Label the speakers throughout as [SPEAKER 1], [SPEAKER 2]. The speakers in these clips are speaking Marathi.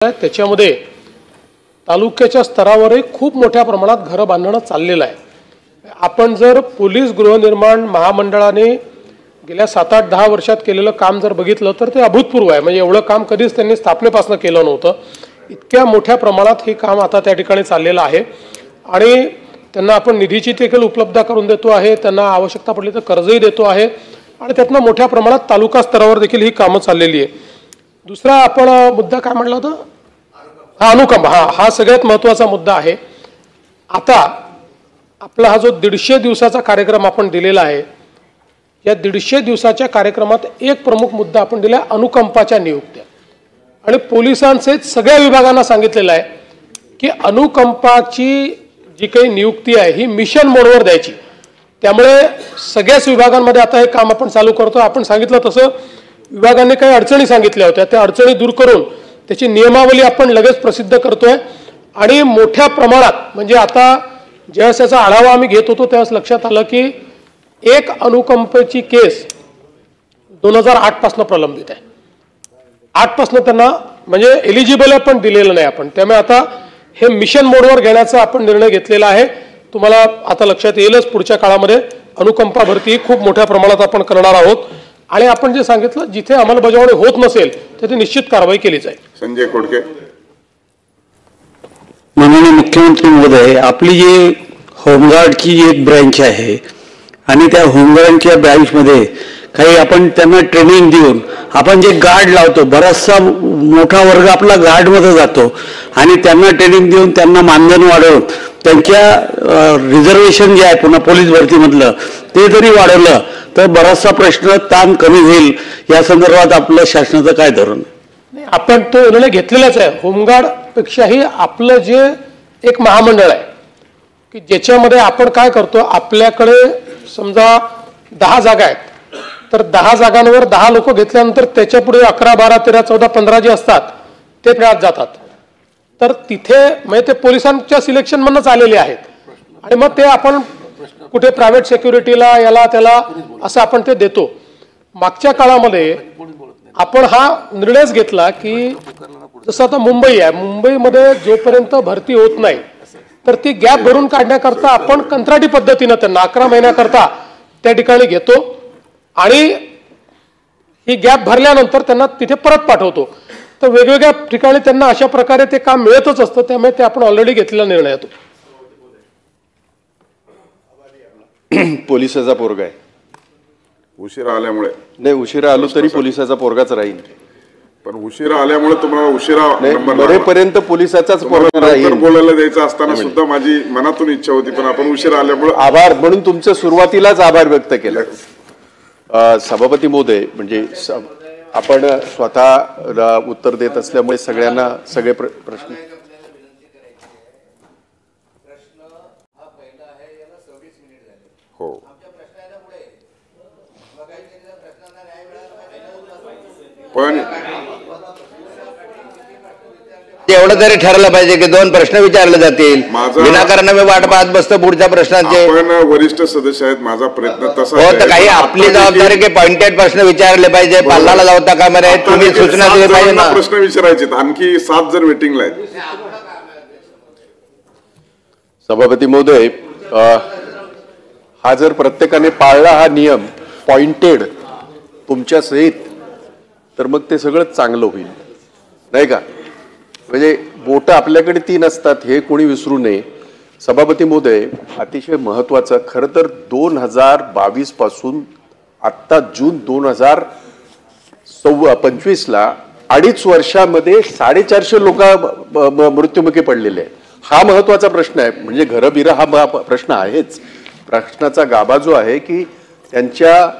[SPEAKER 1] त्याच्यामध्ये तालुक्याच्या स्तरावरही खूप मोठ्या प्रमाणात घरं बांधणं चाललेलं आहे। आपण जर पोलीस गृहनिर्माण महामंडळाने गेल्या 7-8-10 वर्षात केलेलं काम जर बघितलं तर ते अभूतपूर्व आहे। म्हणजे एवढं काम कधीच त्यांनी स्थापनेपासून केलं नव्हतं। इतक्या मोठ्या प्रमाणात हे काम आता त्या ठिकाणी चाललेलं आहे आणि त्यांना आपण निधीची देखील उपलब्ध करून देतो आहे, त्यांना आवश्यकता पडली तर कर्जही देतो आहे आणि त्यातनं मोठ्या प्रमाणात तालुका स्तरावर देखील ही कामं चाललेली आहे। दुसरा आपण मुद्दा काय म्हटला होता, अनुकंपा, हा सगळ्यात महत्त्वाचा मुद्दा आहे। आता आपला हा जो 150 दिवसाचा कार्यक्रम आपण दिलेला आहे, या 150 दिवसाच्या कार्यक्रमात एक प्रमुख मुद्दा आपण दिला अनुकंपाच्या नियुक्त्या आणि पोलिसांचे सगळ्या विभागांना सांगितलेलं आहे की अनुकंपाची जी काही नियुक्ती आहे ही मिशन मोडवर द्यायची। त्यामुळे सगळ्याच विभागांमध्ये आता हे काम आपण चालू करतो। आपण सांगितलं तसं विभागांनी काही अडचणी सांगितल्या होत्या, त्या अडचणी दूर करून त्याची नियमावली आपण लगेच प्रसिद्ध करतोय आणि मोठ्या प्रमाणात म्हणजे आता ज्यावेळेस त्याचा आढावा आम्ही घेत होतो त्यावेळेस लक्षात आलं की एक अनुकंपेची केस 2008 पासून प्रलंबित आहे। 8 पासून त्यांना म्हणजे एलिजिबल पण दिलेलं नाही आपण, त्यामुळे आता हे मिशन मोडवर घेण्याचा आपण निर्णय घेतलेला आहे। तुम्हाला आता लक्षात येईलच पुढच्या काळामध्ये अनुकंपा भरती खूप मोठ्या प्रमाणात आपण करणार आहोत आणि आपण जे सांगितलं जिथे अंमलबजावणी होत नसेल तिथे निश्चित कारवाई केली जाईल।
[SPEAKER 2] संजय खोडके।
[SPEAKER 3] माननीय मुख्यमंत्री महोदय, आपली जी होमगार्डची एक ब्रँच आहे आणि त्या होमगार्डच्या ब्रँचमध्ये काही आपण त्यांना ट्रेनिंग देऊन आपण जे गार्ड लावतो, बराचसा मोठा वर्ग आपला गार्डमध्ये जातो आणि त्यांना ट्रेनिंग देऊन त्यांना मानधन वाढवून त्यांच्या रिझर्वेशन जे आहे पुन्हा पोलीस भरतीमधलं ते जरी वाढवलं तर बराचसा प्रश्न ताण कमी होईल। या संदर्भात आपलं शासनाचं काय धोरण?
[SPEAKER 1] आपण तो निर्णय घेतलेलाच आहे। होमगार्ड पेक्षाही आपलं जे एक महामंडळ आहे की ज्याच्यामध्ये आपण काय करतो, आपल्याकडे समजा 10 जागा आहेत तर 10 जागांवर 10 लोक घेतल्यानंतर त्याच्या पुढे 11, 12, 13, 14, 15 जे असतात ते त्यात जातात। तर तिथे म्हणजे ते पोलिसांच्या सिलेक्शन मधूनच आलेले आहेत आणि मग ते आपण कुठे प्रायव्हेट सिक्युरिटीला याला त्याला असं आपण ते देतो। मागच्या काळामध्ये आपण हा निर्णयच घेतला की जसं आता मुंबई आहे, मुंबईमध्ये जोपर्यंत भरती होत नाही तर ती गॅप भरून काढण्याकरता आपण कंत्राटी पद्धतीनं त्यांना 11 महिन्याकरता त्या ठिकाणी घेतो आणि ही गॅप भरल्यानंतर त्यांना तिथे परत पाठवतो। तर वेगवेगळ्या ठिकाणी त्यांना अशा प्रकारे ते काम मिळतच असतं, त्यामुळे ते आपण ऑलरेडी घेतलेला निर्णय होतो।
[SPEAKER 4] पोलिसाचा पोरगा आहे,
[SPEAKER 2] उशिरा आल्यामुळे
[SPEAKER 4] नाही उशिरा आलो तरी पोलिसाचा पोरगाच राहील,
[SPEAKER 2] पण उशिरा आल्यामुळे तुम्हाला उशिरा
[SPEAKER 4] मरेपर्यंत पोलिसाचाच पोरगा राहील।
[SPEAKER 2] बोलायला द्यायचं असताना सुद्धा माझी मनातून इच्छा होती, पण आपण उशिरा आल्यामुळे
[SPEAKER 4] आभार म्हणून तुमचं सुरुवातीलाच आभार व्यक्त केलं। सभापती महोदय, म्हणजे आपण स्वतः उत्तर देत असल्यामुळे सगळ्यांना सगळे प्रश्न
[SPEAKER 2] हो पण
[SPEAKER 5] एवढं तरी ठरलं पाहिजे की 2 प्रश्न विचारले जातील, विनाकारण मी वाट पाहत बसतो पुढच्या प्रश्नांचे।
[SPEAKER 2] आपण वरिष्ठ सदस्य आहेत, माझा प्रयत्न तसा
[SPEAKER 5] हो तर काही आपली जबाबदारी की पॉइंटेड प्रश्न विचारले पाहिजे, पाल्लाला लावता कामा नये, तुम्ही सूचना दिली पाहिजे ना।
[SPEAKER 2] प्रश्न विचारायचे, आणखी 7 जण मीटिंगला आहेत।
[SPEAKER 4] सभापती महोदय, हा जर प्रत्येकाने पाळला हा नियम पॉइंटेड तुमच्या सहित तर मग ते सगळं चांगलं होईल, नाही का? म्हणजे बोट आपल्याकडे 3 असतात हे कोणी विसरू नये। सभापती महोदय, अतिशय महत्वाचं खरं तर 2022 पासून आत्ता जून 2025 ला 2.5 वर्षामध्ये 450 लोक मृत्युमुखी पडलेले आहेत। हा महत्वाचा प्रश्न आहे, म्हणजे घरं बिरं हा प्रश्न आहेच। प्रश्नाचा गाभा जो आहे की त्यांच्या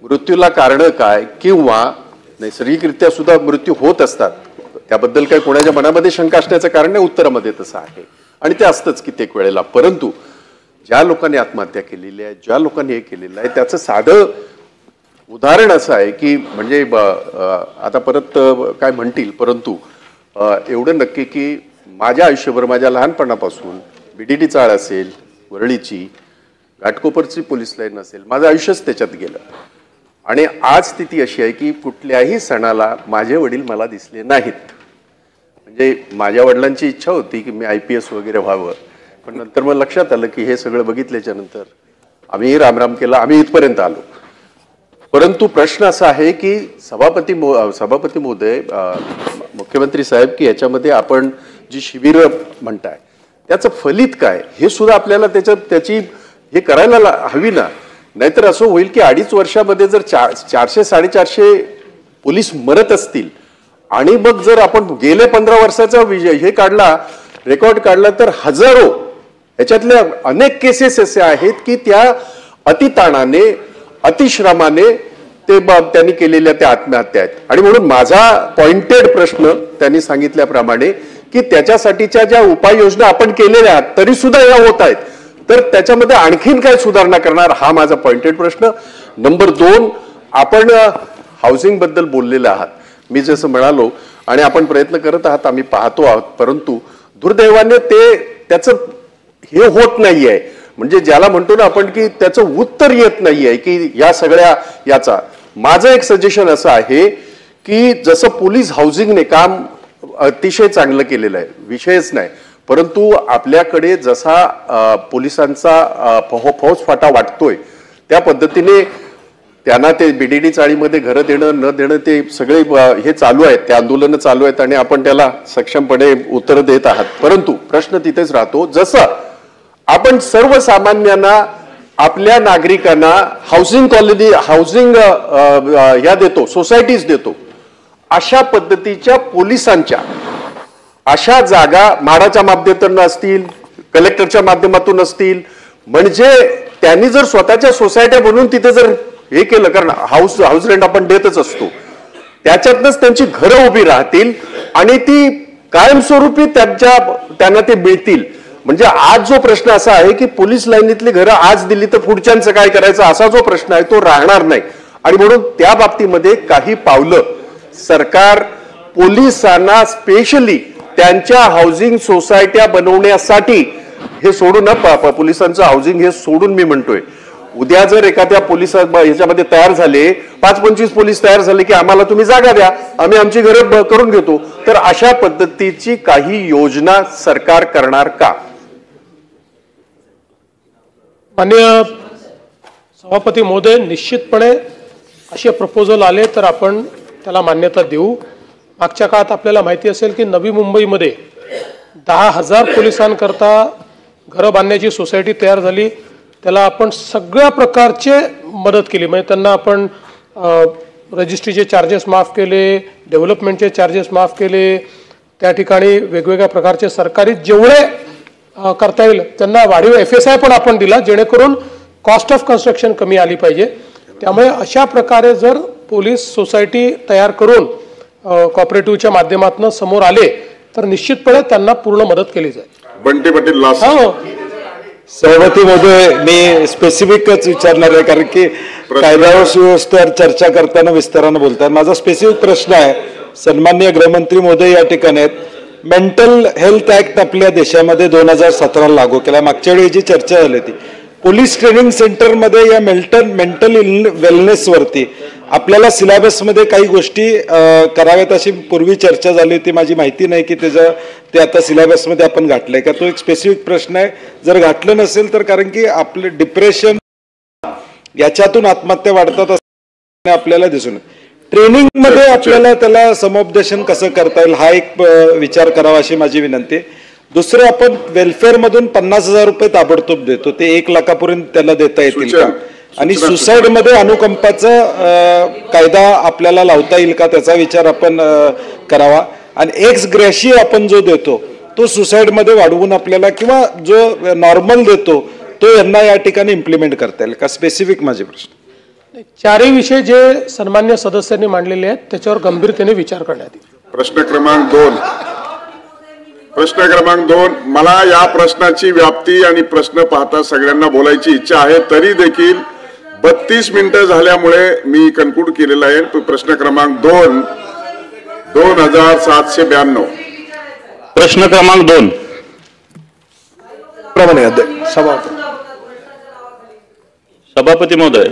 [SPEAKER 4] मृत्यूला कारण काय किंवा नैसर्गिकरित्या सुद्धा मृत्यू होत असतात, त्याबद्दल काही कोणाच्या मनामध्ये शंका असण्याचं कारण नाही, उत्तरामध्ये तसं आहे आणि ते असतंच कित्येक वेळेला। परंतु ज्या लोकांनी आत्महत्या केलेली आहे, ज्या लोकांनी हे केलेलं आहे त्याचं साधं उदाहरण असं आहे की म्हणजे आता परत काय म्हणतील, परंतु एवढं नक्की की माझ्या आयुष्यभर माझ्या लहानपणापासून BDT चाळ असेल, वरळीची घाटकोपरची पोलीस लाईन असेल, माझं आयुष्यच त्याच्यात गेलं आणि आज स्थिती अशी आहे की कुठल्याही सणाला माझे वडील मला दिसले नाहीत म्हणजे माझ्या वडिलांची इच्छा होती की मी IPS वगैरे व्हावं, पण नंतर मग लक्षात आलं की हे सगळं बघितल्याच्या नंतर आम्ही रामराम केला, आम्ही इथपर्यंत आलो. परंतु प्रश्न असा आहे की सभापती महोदय, मुख्यमंत्री साहेब, की याच्यामध्ये आपण जी शिबिरं म्हणताय त्याचं फलित काय हे सुद्धा आपल्याला त्याची हे करायला हवी ना. नाहीतर असं होईल की 2.5 वर्षामध्ये जर 400-450 पोलीस मरत असतील आणि मग जर आपण गेले 15 वर्षाचा हे काढला, रेकॉर्ड काढला, तर हजारो, याच्यातल्या अनेक केसेस असे आहेत की त्या अतिताणाने, अतिश्रमाने त्यांनी केलेल्या त्या आत्महत्या आहेत. आणि म्हणून माझा पॉइंटेड प्रश्न त्यांनी सांगितल्याप्रमाणे की त्याच्यासाठीच्या ज्या उपाययोजना आपण केलेल्या आहेत तरी सुद्धा या होत आहेत, तर त्याच्यामध्ये आणखीन काय सुधारणा करणार, हा माझा पॉइंटेड प्रश्न. नंबर 2, आपण हाऊसिंग बद्दल बोललेले आहात, मी जसं म्हणालो, आणि आपण प्रयत्न करत आहात, आम्ही पाहतो आहोत, परंतु दुर्दैवाने त्याचं हे होत नाहीये. म्हणजे ज्याला म्हणतो ना आपण की त्याचं उत्तर येत नाहीये की या सगळ्या याचा. माझं एक सजेशन असं आहे की जसं पोलीस हाऊसिंगने काम अतिशय चांगलं केलेलं आहे, विषयच नाही, परंतु आपल्याकडे जसा पोलिसांचा फौजफाटा वाटतोय त्या पद्धतीने त्यांना ते BDD चाळीमध्ये घरं देणं न देणं ते सगळे हे चालू आहेत, ते आंदोलनं चालू आहेत आणि आपण त्याला सक्षमपणे उत्तर देत आहात. परंतु प्रश्न तिथेच राहतो, जसं आपण सर्वसामान्यांना, आपल्या नागरिकांना हाऊसिंग या देतो, सोसायटीज देतो, अशा पद्धतीच्या पोलिसांच्या अशा जागा म्हाडाच्या माध्यमातून असतील, कलेक्टरच्या माध्यमातून असतील, म्हणजे त्यांनी जर स्वतःच्या सोसायट्या बनवून तिथे जर हे केलं, कारण हाऊस रेंट आपण देतच असतो, त्याच्यातनंच त्यांची घरं उभी राहतील आणि ती कायमस्वरूपी त्यांना ते मिळतील. म्हणजे आज जो प्रश्न असा आहे की पोलीस लाईनीतली घरं आज दिली तर पुढच्यांचं काय करायचं, असा जो प्रश्न आहे तो राहणार नाही. आणि म्हणून त्या बाबतीमध्ये काही पावलं सरकार पोलिसांना स्पेशली त्यांच्या हाऊसिंग सोसायट्या बनवण्यासाठी, हे सोडून पोलिसांचं हाऊसिंग हे सोडून मी म्हणतोय, उद्या जर एखाद्या पोलिस ह्याच्यामध्ये तयार झाले, 5-25 पोलीस तयार झाले की आम्हाला तुम्ही जागा द्या, आम्ही आमची घरं करून घेतो, तर अशा पद्धतीची काही योजना सरकार करणार का?
[SPEAKER 1] माननीय सभापती महोदय, निश्चितपणे असे प्रपोजल आले तर आपण त्याला मान्यता देऊ. मागच्या काळात आपल्याला माहिती असेल की नवी मुंबईमध्ये 10,000 पोलिसांकरता घरं बांधण्याची सोसायटी तयार झाली. त्याला आपण सगळ्या प्रकारचे मदत केली, म्हणजे त्यांना आपण रजिस्ट्रीचे चार्जेस माफ केले, डेव्हलपमेंटचे चार्जेस माफ केले, त्या ठिकाणी वेगवेगळ्या प्रकारचे सरकारी जेवढे करता येईल त्यांना वाढीव FSI पण आपण दिला, जेणेकरून कॉस्ट ऑफ कन्स्ट्रक्शन कमी आली पाहिजे. त्यामुळे अशा प्रकारे जर पोलीस सोसायटी तयार करून कॉपरेटिव्हच्या माध्यमातून समोर आले तर निश्चितपणे त्यांना पूर्ण मदत केली जाईल.
[SPEAKER 2] बंटी पाटील लास्ट.
[SPEAKER 6] सभापती महोदय, मी स्पेसिफिकच विचारणार आहे, कारण की कायदा व सुव्यवस्थेवर चर्चा करताना विस्तारानं बोलतात. माझा स्पेसिफिक प्रश्न आहे, सन्माननीय गृहमंत्री महोदय या ठिकाणी आहेत. मेंटल हेल्थ ऍक्ट आपल्या देशामध्ये 2017 लागू केला. मागच्या वेळी जी चर्चा झाली होती, पोलीस ट्रेनिंग सेंटरमध्ये या मेंटल वेलनेसवरती आपल्याला सिलेबसमध्ये काही गोष्टी कराव्यात अशी पूर्वी चर्चा झाली होती. माझी माहिती नाही की ते आता सिलेबसमध्ये आपण घातलंय का, तो एक स्पेसिफिक प्रश्न आहे. जर घातलं नसेल तर, कारण की आपले डिप्रेशन याच्यातून आत्महत्या वाढतात असं आपल्याला दिसून येतं. ट्रेनिंग मध्ये आपल्याला त्याला समुपदेशन कसं करता येईल हा एक विचार करावा अशी माझी विनंती. दुसरं, आपण वेलफेअर मधून 50,000 रुपये ताबडतोब देतो, ते 1 लाखापर्यंत त्याला देता येतील का? आणि सुसाईड मध्ये अनुकंपाचा कायदा आपल्याला लावता येईल का, त्याचा विचार आपण करावा. आणि एक्स ग्रॅशिया आपण जो देतो तो सुसाईड मध्ये वाढवून आपल्याला, किंवा जो नॉर्मल देतो तो यांना या ठिकाणी इम्प्लिमेंट करता येईल का, स्पेसिफिक माझे प्रश्न.
[SPEAKER 1] चारही विषय जे सन्मान्य सदस्यांनी मांडलेले आहेत त्याच्यावर गंभीरतेने विचार करण्यात येईल.
[SPEAKER 2] प्रश्न क्रमांक 2, मला या प्रश्नाची व्याप्ती आणि प्रश्न पाहता सगळ्यांना बोलायची इच्छा आहे, तरी देखील 32 मिनिटं झाल्यामुळे मी कन्क्लूड केलेला आहे. प्रश्न क्रमांक 2, 2792.
[SPEAKER 5] प्रश्न क्रमांक 2
[SPEAKER 6] प्रमाणे
[SPEAKER 5] सभापती महोदय,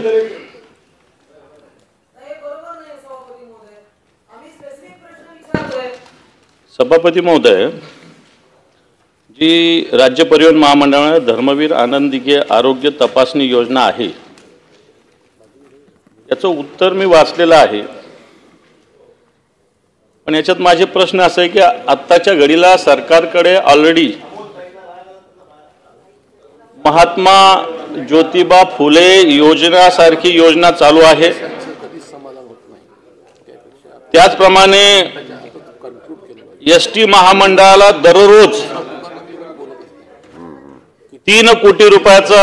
[SPEAKER 7] सभापती महोदय, जी राज्य परिवहन महामंडळाने धर्मवीर आनंदीगे आरोग्य तपासणी योजना आहे याचं उत्तर मी वाचलेलं आहे, पण याच्यात माझे प्रश्न असे आहे की आत्ताच्या घडीला सरकारकडे ऑलरेडी महात्मा ज्योतिबा फुले योजनासारखी योजना चालू आहे, त्याचप्रमाणे एसटी महामंडळाला दररोज 3 कोटी रुपयाचा